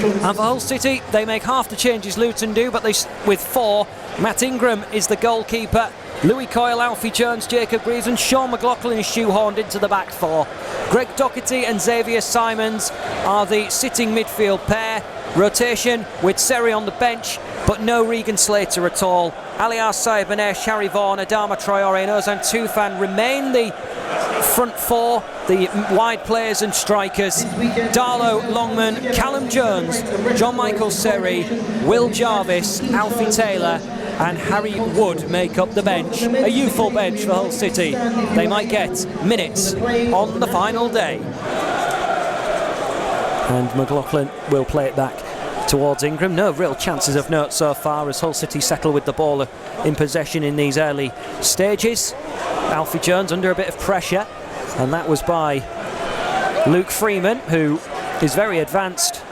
And for Hull City, they make half the changes Luton do, but with 4. Matt Ingram is the goalkeeper. Louis Coyle, Alfie Jones, Jacob Greaves and Sean McLaughlin is shoehorned into the back 4. Greg Docherty and Xavier Simons are the sitting midfield pair. Rotation with Seri on the bench, but no Regan Slater at all. Alias Saïd-Benesh, Harry Vaughan, Adama Traore and Ozan Tufan remain the front 4, the wide players and strikers. Darlow, Longman, Callum Jones, John Michael Seri, Will Jarvis, Alfie Taylor and Harry Wood make up the bench. A youthful bench for Hull City. They might get minutes on the final day. And McLaughlin will play it back towards Ingram. No real chances of note so far as Hull City settle with the ball in possession in these early stages. Alfie Jones under a bit of pressure, and that was by Luke Freeman, who is very advanced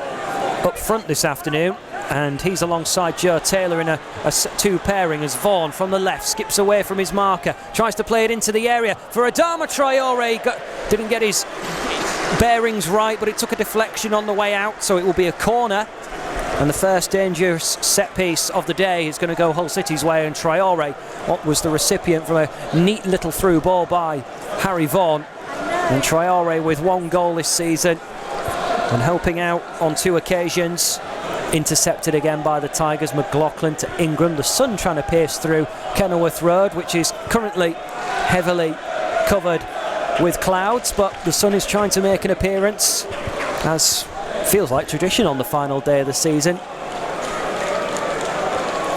up front this afternoon, and he's alongside Joe Taylor in a 2 pairing as Vaughan from the left skips away from his marker, tries to play it into the area for Adama Traore. Didn't get his bearings right, but it took a deflection on the way out, so it will be a corner. And the first dangerous set piece of the day is going to go Hull City's way, and Traore was the recipient from a neat little through ball by Harry Vaughan. And Traore with 1 goal this season and helping out on 2 occasions. Intercepted again by the Tigers. McLaughlin to Ingram. The sun trying to pierce through Kenilworth Road, which is currently heavily covered with clouds, but the sun is trying to make an appearance, as feels like tradition on the final day of the season.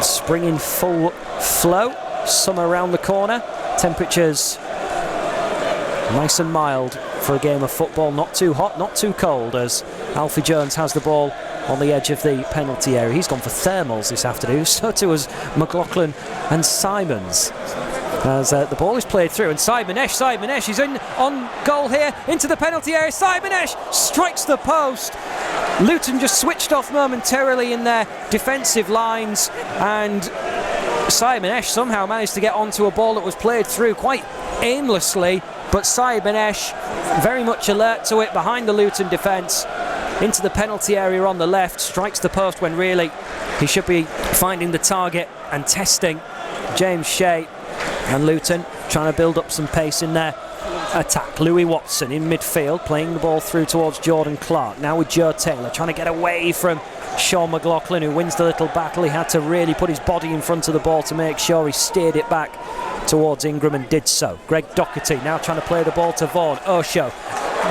Spring in full flow, summer around the corner, temperatures nice and mild for a game of football, not too hot, not too cold, as Alfie Jones has the ball on the edge of the penalty area. He's gone for thermals this afternoon, so too has McLaughlin and Simons. As the ball is played through, and Saïd-Benesh is on goal here, into the penalty area. Saïd-Benesh strikes the post. Luton just switched off momentarily in their defensive lines, and Saïd-Benesh somehow managed to get onto a ball that was played through quite aimlessly, but Saïd-Benesh very much alert to it behind the Luton defence, into the penalty area on the left, strikes the post when really he should be finding the target and testing James Shea. And Luton trying to build up some pace in their attack. Louis Watson in midfield, playing the ball through towards Jordan Clark. Now with Joe Taylor trying to get away from Sean McLaughlin, who wins the little battle. He had to really put his body in front of the ball to make sure he steered it back towards Ingram, and did so. Greg Docherty now trying to play the ball to Vaughan. Osho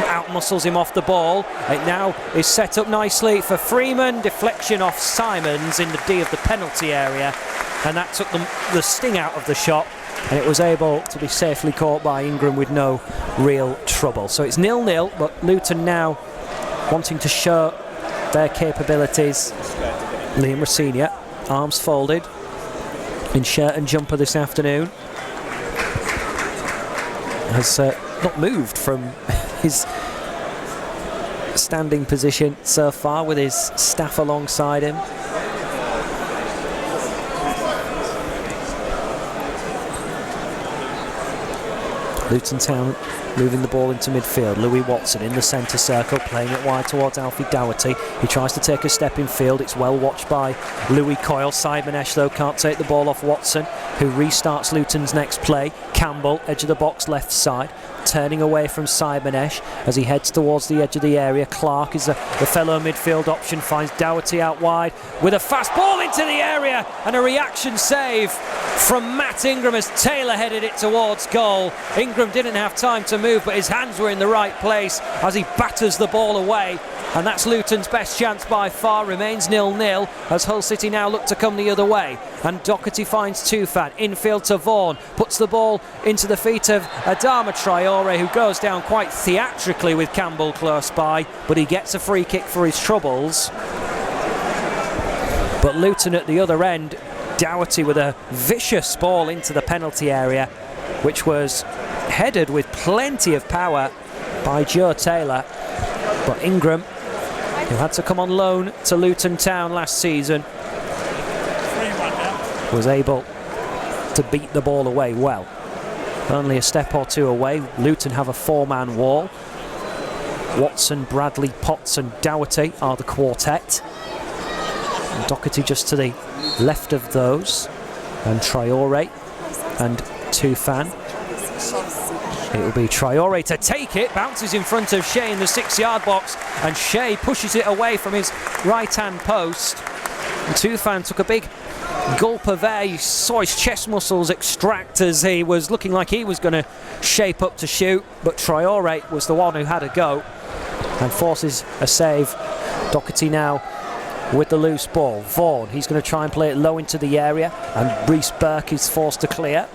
out-muscles him off the ball. It now is set up nicely for Freeman. Deflection off Simons in the D of the penalty area, and that took the sting out of the shot, and it was able to be safely caught by Ingram with no real trouble. So it's 0-0, but Luton now wanting to show their capabilities. Liam Rosenior, arms folded, in shirt and jumper this afternoon, has not moved from his standing position so far, with his staff alongside him. Luton Town moving the ball into midfield. Louis Watson in the centre circle, playing it wide towards Alfie Doherty. He tries to take a step in field. It's well watched by Louis Coyle. Saïd-Benesh though can't take the ball off Watson, who restarts Luton's next play. Campbell, edge of the box, left side, turning away from Saïd-Benesh as he heads towards the edge of the area. Clark is the fellow midfield option, finds Doherty out wide with a fast ball into the area, and a reaction save from Matt Ingram as Taylor headed it towards goal. Ingram didn't have time to move, but his hands were in the right place as he batters the ball away, and that's Luton's best chance by far. Remains 0-0 as Hull City now look to come the other way, and Docherty finds Tufan infield to Vaughan, puts the ball into the feet of Adama Traore, who goes down quite theatrically with Campbell close by, but he gets a free kick for his troubles. But Luton at the other end, Doherty with a vicious ball into the penalty area, which was headed with plenty of power by Joe Taylor. But Ingram, who had to come on loan to Luton Town last season, was able to beat the ball away well. Only a step or two away. Luton have a four-man wall. Watson, Bradley, Potts and Doherty are the quartet. Doherty just to the left of those, and Traore and Tufan. It will be Traore to take it, bounces in front of Shea in the 6-yard box, and Shea pushes it away from his right-hand post. And Tufan took a big gulp of air. You saw his chest muscles extract as he was looking like he was going to shape up to shoot, but Traore was the one who had a go and forces a save. Doherty now with the loose ball. Vaughan, he's going to try and play it low into the area, and Reece Burke is forced to clear.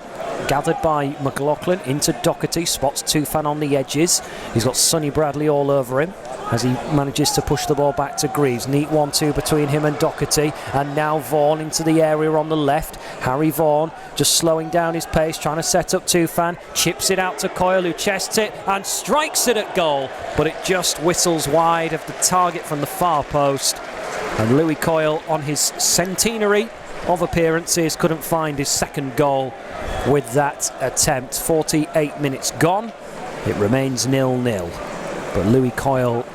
Gathered by McLaughlin into Doherty, spots Tufan on the edges. He's got Sonny Bradley all over him as he manages to push the ball back to Greaves. Neat 1-2 between him and Doherty, and now Vaughan into the area on the left. Harry Vaughan just slowing down his pace, trying to set up Tufan, chips it out to Coyle, who chests it and strikes it at goal, but it just whistles wide of the target from the far post. And Louis Coyle, on his centenary of appearances, couldn't find his second goal with that attempt. 48 minutes gone, it remains 0-0, but Louis Coyle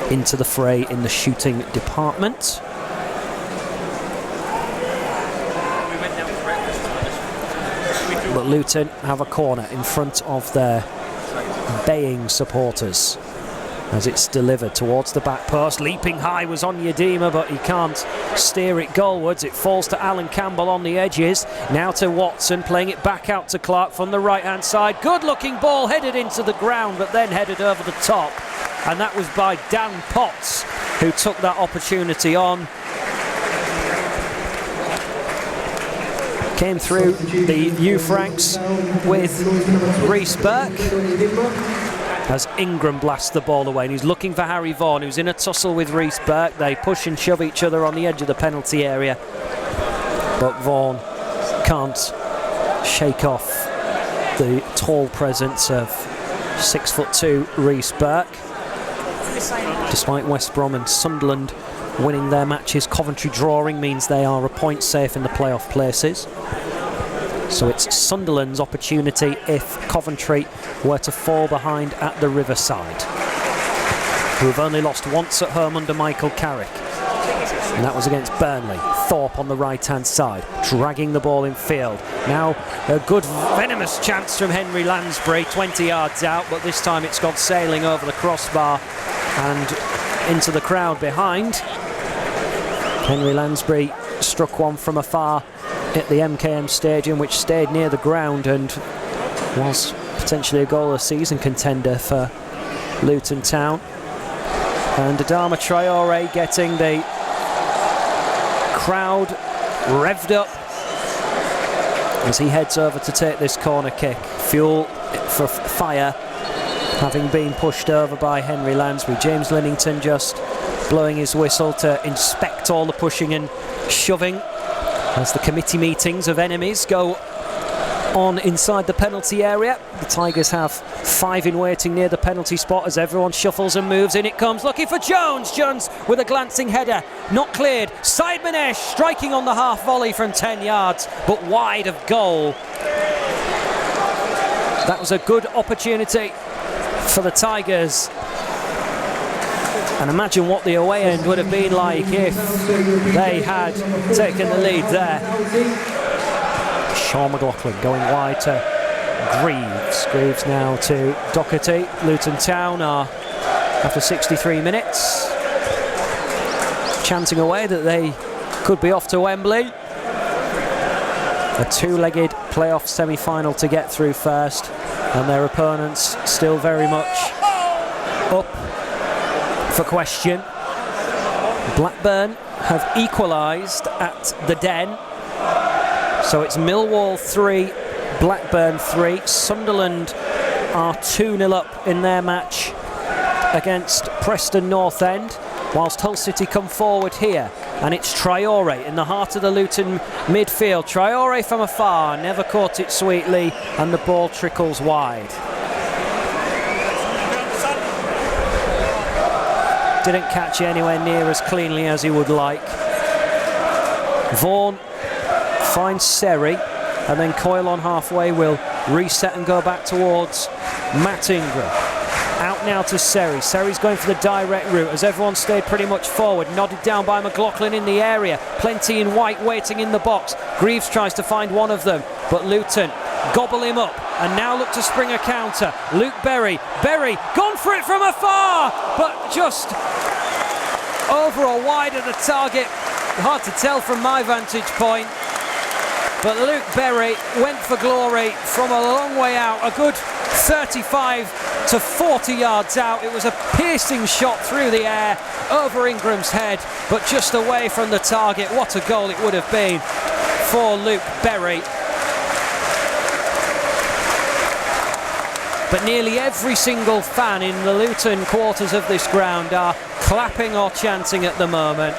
into the fray in the shooting department. But Luton have a corner in front of their baying supporters as it's delivered towards the back post. Leaping high was Onyedema, but he can't steer it goalwards. It falls to Alan Campbell on the edges. Now to Watson, playing it back out to Clark from the right-hand side. Good looking ball, headed into the ground, but then headed over the top. And that was by Dan Potts, who took that opportunity on. Came through the youth ranks with Reece Burke as Ingram blasts the ball away, and he's looking for Harry Vaughan, who's in a tussle with Reece Burke. They push and shove each other on the edge of the penalty area, but Vaughan can't shake off the tall presence of 6'2" Reece Burke. Despite West Brom and Sunderland winning their matches, Coventry drawing means they are a point safe in the playoff places. So it's Sunderland's opportunity if Coventry were to fall behind at the Riverside, who have only lost once at home under Michael Carrick, and that was against Burnley. Thorpe on the right-hand side, dragging the ball in field. Now a good venomous chance from Henry Lansbury, 20 yards out, but this time it's gone sailing over the crossbar and into the crowd behind. Henry Lansbury struck one from afar at the MKM Stadium, which stayed near the ground and was potentially a goal of season contender for Luton Town. And Adama Traore getting the crowd revved up as he heads over to take this corner kick. Fuel for fire, having been pushed over by Henry Lansbury. James Linnington just blowing his whistle to inspect all the pushing and shoving as the committee meetings of enemies go on inside the penalty area. The Tigers have 5 in waiting near the penalty spot as everyone shuffles and moves. In it comes, looking for Jones. Jones with a glancing header, not cleared. Said-Manesh striking on the half volley from 10 yards, but wide of goal. That was a good opportunity for the Tigers. And imagine what the away end would have been like if they had taken the lead there. Sean McLaughlin going wide to Greaves. Greaves now to Doherty. Luton Town are, after 63 minutes, chanting away that they could be off to Wembley. A 2-legged playoff semi-final to get through first, and their opponents still very much up for question. Blackburn have equalised at the Den, so it's Millwall 3, Blackburn 3. Sunderland are 2-0 up in their match against Preston North End, whilst Hull City come forward here, and it's Traore in the heart of the Luton midfield. Traore from afar, never caught it sweetly, and the ball trickles wide. Didn't catch it anywhere near as cleanly as he would like. Vaughan finds Seri, and then Coyle on halfway will reset and go back towards Matt Ingram. Out now to Seri. Seri's going for the direct route as everyone stayed pretty much forward. Nodded down by McLaughlin in the area. Plenty in white waiting in the box. Greaves tries to find one of them, but Luton gobble him up and now look to spring a counter. Luke Berry. Berry gone for it from afar, but just over or wide of the target. Hard to tell from my vantage point. But Luke Berry went for glory from a long way out, a good 35 to 40 yards out. It was a piercing shot through the air, over Ingram's head, but just away from the target. What a goal it would have been for Luke Berry. But nearly every single fan in the Luton quarters of this ground are clapping or chanting at the moment.